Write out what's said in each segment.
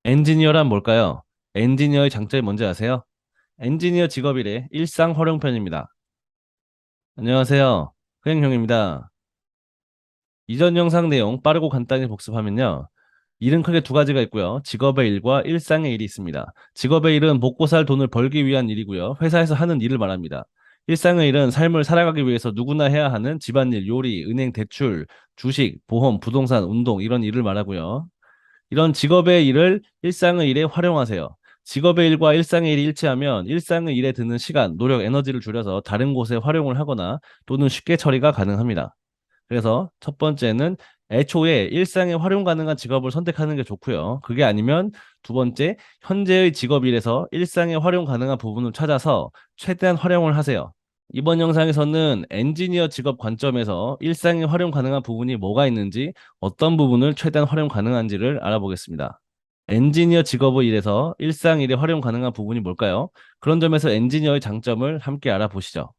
엔지니어란 뭘까요? 엔지니어의 장점이 뭔지 아세요? 엔지니어 직업일의 일상 활용편입니다. 안녕하세요. 흥행형입니다. 이전 영상 내용 빠르고 간단히 복습하면요. 일은 크게 두 가지가 있고요. 직업의 일과 일상의 일이 있습니다. 직업의 일은 먹고 살 돈을 벌기 위한 일이고요. 회사에서 하는 일을 말합니다. 일상의 일은 삶을 살아가기 위해서 누구나 해야 하는 집안일, 요리, 은행 대출, 주식, 보험, 부동산, 운동 이런 일을 말하고요. 이런 직업의 일을 일상의 일에 활용하세요. 직업의 일과 일상의 일이 일치하면 일상의 일에 드는 시간, 노력, 에너지를 줄여서 다른 곳에 활용을 하거나 또는 쉽게 처리가 가능합니다. 그래서 첫 번째는 애초에 일상에 활용 가능한 직업을 선택하는 게 좋고요. 그게 아니면 두 번째, 현재의 직업일에서 일상에 활용 가능한 부분을 찾아서 최대한 활용을 하세요. 이번 영상에서는 엔지니어 직업 관점에서 일상에 활용 가능한 부분이 뭐가 있는지, 어떤 부분을 최대한 활용 가능한지를 알아보겠습니다. 엔지니어 직업의 일에서 일상 일에 활용 가능한 부분이 뭘까요? 그런 점에서 엔지니어의 장점을 함께 알아보시죠.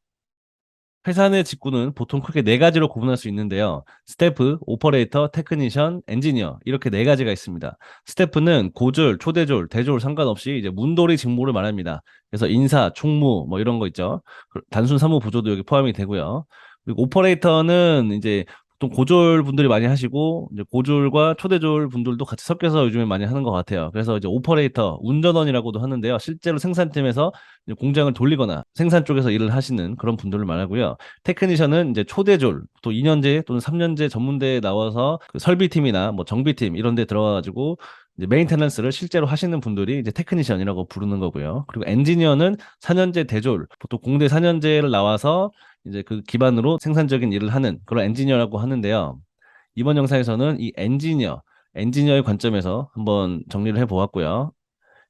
회사 내 직군은 보통 크게 네 가지로 구분할 수 있는데요. 스태프, 오퍼레이터, 테크니션, 엔지니어 이렇게 네 가지가 있습니다. 스태프는 고졸, 초대졸, 대졸 상관없이 이제 문돌이 직무를 말합니다. 그래서 인사, 총무 뭐 이런 거 있죠. 단순 사무 보조도 여기 포함이 되고요. 그리고 오퍼레이터는 이제 보통 고졸 분들이 많이 하시고 이제 고졸과 초대졸 분들도 같이 섞여서 요즘에 많이 하는 것 같아요. 그래서 이제 오퍼레이터, 운전원이라고도 하는데요. 실제로 생산팀에서 이제 공장을 돌리거나 생산 쪽에서 일을 하시는 그런 분들을 말하고요. 테크니션은 이제 초대졸, 또 2년제 또는 3년제 전문대에 나와서 그 설비팀이나 뭐 정비팀 이런 데 들어가가지고 이제 메인테넌스를 실제로 하시는 분들이 이제 테크니션이라고 부르는 거고요. 그리고 엔지니어는 4년제 대졸, 보통 공대 4년제를 나와서 이제 그 기반으로 생산적인 일을 하는 그런 엔지니어라고 하는데요. 이번 영상에서는 이 엔지니어의 관점에서 한번 정리를 해보았고요.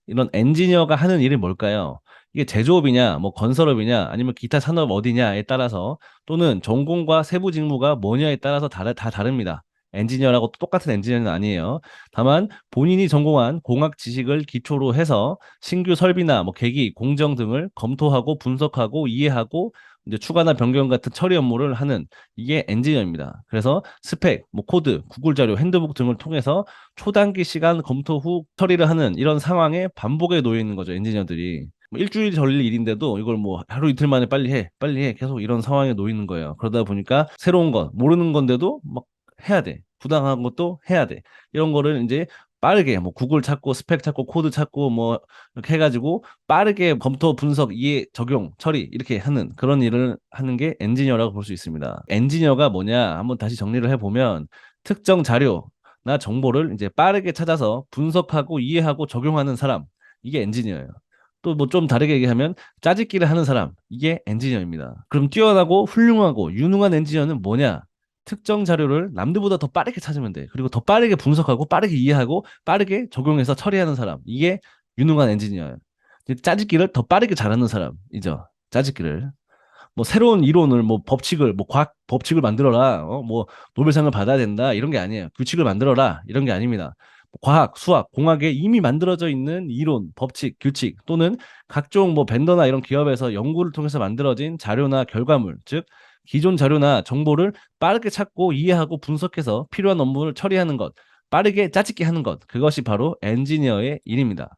이런 엔지니어가 하는 일이 뭘까요? 이게 제조업이냐, 뭐 건설업이냐, 아니면 기타 산업 어디냐에 따라서 또는 전공과 세부 직무가 뭐냐에 따라서 다 다릅니다. 엔지니어라고 똑같은 엔지니어는 아니에요. 다만 본인이 전공한 공학 지식을 기초로 해서 신규 설비나 뭐 계기, 공정 등을 검토하고 분석하고 이해하고 이제 추가나 변경 같은 처리 업무를 하는 이게 엔지니어입니다. 그래서 스펙, 뭐 코드, 구글 자료, 핸드북 등을 통해서 초단기 시간 검토 후 처리를 하는 이런 상황에 반복에 놓여 있는 거죠, 엔지니어들이. 뭐 일주일이 걸릴 일인데도 이걸 뭐 하루 이틀 만에 빨리 해. 계속 이런 상황에 놓이는 거예요. 그러다 보니까 새로운 것, 모르는 건데도 막 해야 돼. 부당한 것도 해야 돼. 이런 거를 이제 빠르게 뭐 구글 찾고 스펙 찾고 코드 찾고 뭐 이렇게 해가지고 빠르게 검토, 분석, 이해, 적용, 처리 이렇게 하는 그런 일을 하는 게 엔지니어라고 볼 수 있습니다. 엔지니어가 뭐냐? 한번 다시 정리를 해보면 특정 자료나 정보를 이제 빠르게 찾아서 분석하고 이해하고 적용하는 사람. 이게 엔지니어예요. 또 뭐 좀 다르게 얘기하면 짜집기를 하는 사람. 이게 엔지니어입니다. 그럼 뛰어나고 훌륭하고 유능한 엔지니어는 뭐냐? 특정 자료를 남들보다 더 빠르게 찾으면 돼. 그리고 더 빠르게 분석하고 빠르게 이해하고 빠르게 적용해서 처리하는 사람. 이게 유능한 엔지니어예요. 짜집기를 더 빠르게 잘하는 사람이죠. 짜집기를. 뭐 새로운 이론을 뭐 법칙을 뭐 과학 법칙을 만들어라. 뭐 노벨상을 받아야 된다. 이런 게 아니에요. 규칙을 만들어라. 이런 게 아닙니다. 과학, 수학, 공학에 이미 만들어져 있는 이론, 법칙, 규칙 또는 각종 뭐 벤더나 이런 기업에서 연구를 통해서 만들어진 자료나 결과물, 즉 기존 자료나 정보를 빠르게 찾고 이해하고 분석해서 필요한 업무를 처리하는 것, 빠르게 짜집기 하는 것, 그것이 바로 엔지니어의 일입니다.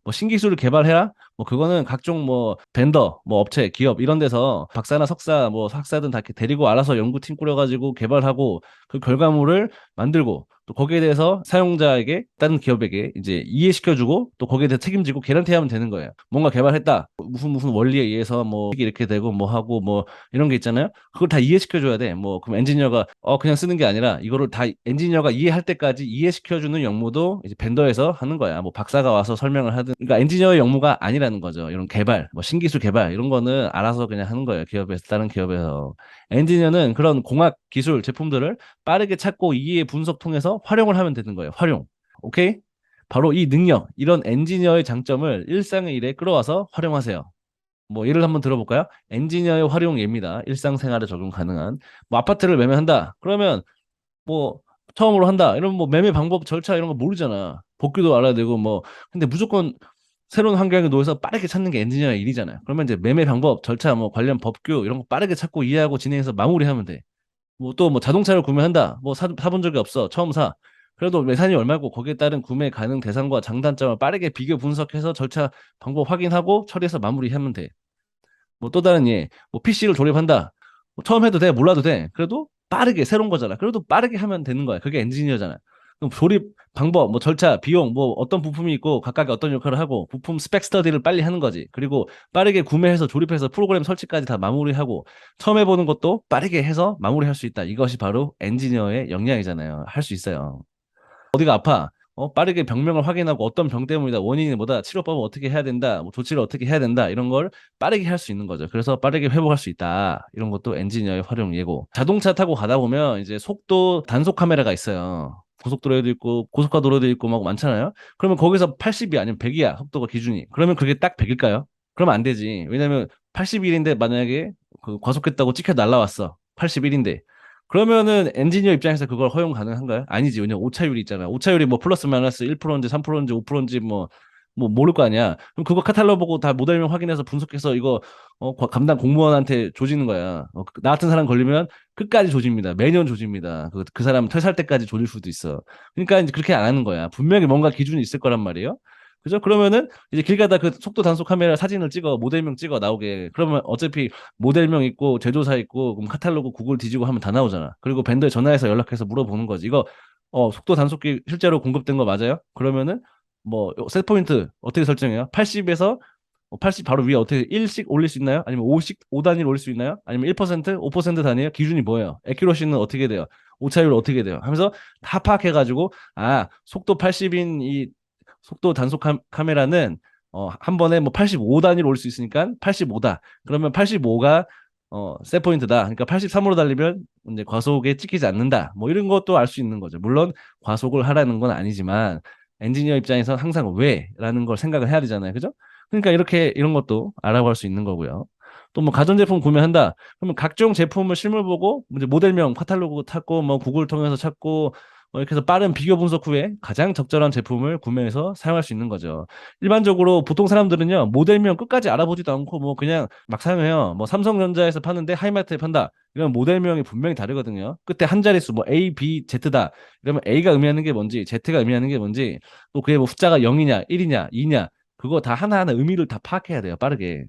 뭐 신기술을 개발해라? 뭐 그거는 각종 뭐 벤더, 뭐 업체, 기업 이런 데서 박사나 석사, 뭐 학사든 다 이렇게 데리고 알아서 연구팀 꾸려가지고 개발하고 그 결과물을 만들고 또 거기에 대해서 사용자에게 다른 기업에게 이제 이해시켜주고 또 거기에 대해 책임지고 개런티하면 되는 거예요. 뭔가 개발했다. 무슨 원리에 의해서 뭐 이렇게 되고 뭐 하고 뭐 이런 게 있잖아요. 그걸 다 이해시켜줘야 돼. 뭐 그럼 엔지니어가 그냥 쓰는 게 아니라 이거를 다 엔지니어가 이해할 때까지 이해시켜주는 업무도 이제 벤더에서 하는 거야. 뭐 박사가 와서 설명을 하든. 그러니까 엔지니어의 업무가 아니라는 거죠. 이런 개발, 뭐 신기술 개발 이런 거는 알아서 그냥 하는 거예요. 기업에서 다른 기업에서. 엔지니어는 그런 공학 기술 제품들을 빠르게 찾고 이해 분석 통해서 활용을 하면 되는 거예요. 활용. 오케이? 바로 이 능력, 이런 엔지니어의 장점을 일상의 일에 끌어와서 활용하세요. 뭐 예를 한번 들어볼까요? 엔지니어의 활용 예입니다. 일상생활에 적용 가능한. 뭐 아파트를 매매한다. 그러면 뭐 처음으로 한다. 이런 뭐 매매 방법 절차 이런 거 모르잖아. 복귀도 알아야 되고 뭐 근데 무조건 새로운 환경에 놓여서 빠르게 찾는 게 엔지니어의 일이잖아요. 그러면 이제 매매 방법, 절차, 뭐 관련 법규 이런 거 빠르게 찾고 이해하고 진행해서 마무리하면 돼. 뭐 또 뭐 자동차를 구매한다. 뭐 사본 적이 없어. 처음 사. 그래도 예산이 얼마고 거기에 따른 구매 가능 대상과 장단점을 빠르게 비교 분석해서 절차 방법 확인하고 처리해서 마무리하면 돼. 뭐 또 다른 예, 뭐 PC를 조립한다. 뭐 처음 해도 돼, 몰라도 돼. 그래도 빠르게 새로운 거잖아. 그래도 빠르게 하면 되는 거야. 그게 엔지니어잖아. 그럼 조립 방법, 뭐 절차, 비용, 뭐 어떤 부품이 있고 각각이 어떤 역할을 하고 부품 스펙 스터디를 빨리 하는 거지. 그리고 빠르게 구매해서 조립해서 프로그램 설치까지 다 마무리하고 처음 해보는 것도 빠르게 해서 마무리할 수 있다. 이것이 바로 엔지니어의 역량이잖아요. 할 수 있어요. 어디가 아파? 빠르게 병명을 확인하고 어떤 병 때문이다, 원인이 뭐다, 치료법을 어떻게 해야 된다, 뭐 조치를 어떻게 해야 된다, 이런 걸 빠르게 할 수 있는 거죠. 그래서 빠르게 회복할 수 있다. 이런 것도 엔지니어의 활용 예고. 자동차 타고 가다 보면 이제 속도 단속 카메라가 있어요. 고속도로에도 있고 고속가도로에도 있고 막 많잖아요. 그러면 거기서 80이 아니면 100이야. 속도가 기준이. 그러면 그게 딱 100일까요? 그러면 안 되지. 왜냐면 81인데 만약에 그 과속했다고 찍혀 날라왔어. 81인데. 그러면은 엔지니어 입장에서 그걸 허용 가능한가요? 아니지. 왜냐면 오차율이 있잖아. 오차율이 뭐 플러스 마이너스 1%인지 3%인지 5%인지 뭐 모를 거 아니야. 그럼 그거 카탈로그 보고 다 모델명 확인해서 분석해서 이거 감당 공무원한테 조지는 거야. 나 같은 사람 걸리면 끝까지 조집니다. 매년 조집니다. 그 사람 퇴사할 때까지 조질 수도 있어. 그러니까 이제 그렇게 안 하는 거야. 분명히 뭔가 기준이 있을 거란 말이에요. 그죠? 그러면은 이제 길 가다 그 속도 단속 카메라 사진을 찍어 모델명 찍어 나오게. 그러면 어차피 모델명 있고 제조사 있고 그럼 카탈로그 구글 뒤지고 하면 다 나오잖아. 그리고 벤더에 전화해서 연락해서 물어보는 거지. 이거 속도 단속기 실제로 공급된 거 맞아요? 그러면은 뭐 셋 포인트 어떻게 설정해요? 80에서 80 바로 위에 어떻게 1씩 올릴 수 있나요? 아니면 5씩 5단위로 올릴 수 있나요? 아니면 1%, 5% 단위예요? 기준이 뭐예요? 에큐러시는 어떻게 돼요? 오차율 어떻게 돼요? 하면서 다 파악해가지고 속도 80인 이 속도 단속 카메라는 한 번에 뭐 85단위로 올 수 있으니까 85다. 그러면 85가 세 포인트다. 그러니까 83으로 달리면 이제 과속에 찍히지 않는다. 뭐 이런 것도 알 수 있는 거죠. 물론 과속을 하라는 건 아니지만 엔지니어 입장에서 항상 왜라는 걸 생각을 해야 되잖아요. 그죠? 그러니까 이렇게 이런 것도 알아볼 수 있는 거고요. 또 뭐 가전제품 구매한다. 그러면 각종 제품을 실물 보고 이제 모델명 카탈로그 찾고 뭐 구글 통해서 찾고 이렇게 해서 빠른 비교 분석 후에 가장 적절한 제품을 구매해서 사용할 수 있는 거죠. 일반적으로 보통 사람들은요, 모델명 끝까지 알아보지도 않고 뭐 그냥 막 사용해요. 뭐 삼성전자에서 파는데 하이마트에 판다. 이런 모델명이 분명히 다르거든요. 끝에 한 자릿수 뭐 A, B, Z다. 그러면 A가 의미하는 게 뭔지, Z가 의미하는 게 뭔지, 또 그게 뭐 숫자가 0이냐, 1이냐, 2냐, 그거 다 하나하나 의미를 다 파악해야 돼요. 빠르게.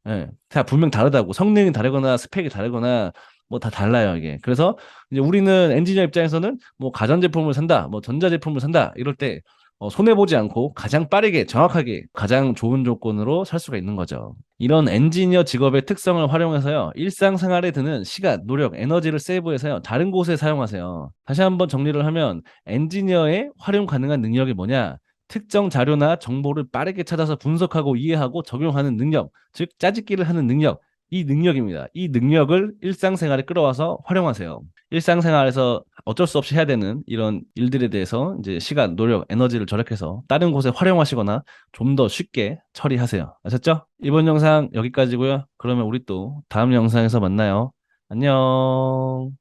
예. 다 분명 다르다고. 성능이 다르거나 스펙이 다르거나 뭐 다 달라요, 이게. 그래서 이제 우리는 엔지니어 입장에서는 뭐 가전제품을 산다, 뭐 전자제품을 산다, 이럴 때 손해보지 않고 가장 빠르게 정확하게 가장 좋은 조건으로 살 수가 있는 거죠. 이런 엔지니어 직업의 특성을 활용해서요, 일상생활에 드는 시간, 노력, 에너지를 세이브해서요, 다른 곳에 사용하세요. 다시 한번 정리를 하면 엔지니어의 활용 가능한 능력이 뭐냐? 특정 자료나 정보를 빠르게 찾아서 분석하고 이해하고 적용하는 능력, 즉 짜집기를 하는 능력, 이 능력입니다. 이 능력을 일상생활에 끌어와서 활용하세요. 일상생활에서 어쩔 수 없이 해야 되는 이런 일들에 대해서 이제 시간, 노력, 에너지를 절약해서 다른 곳에 활용하시거나 좀 더 쉽게 처리하세요. 아셨죠? 이번 영상 여기까지고요. 그러면 우리 또 다음 영상에서 만나요. 안녕.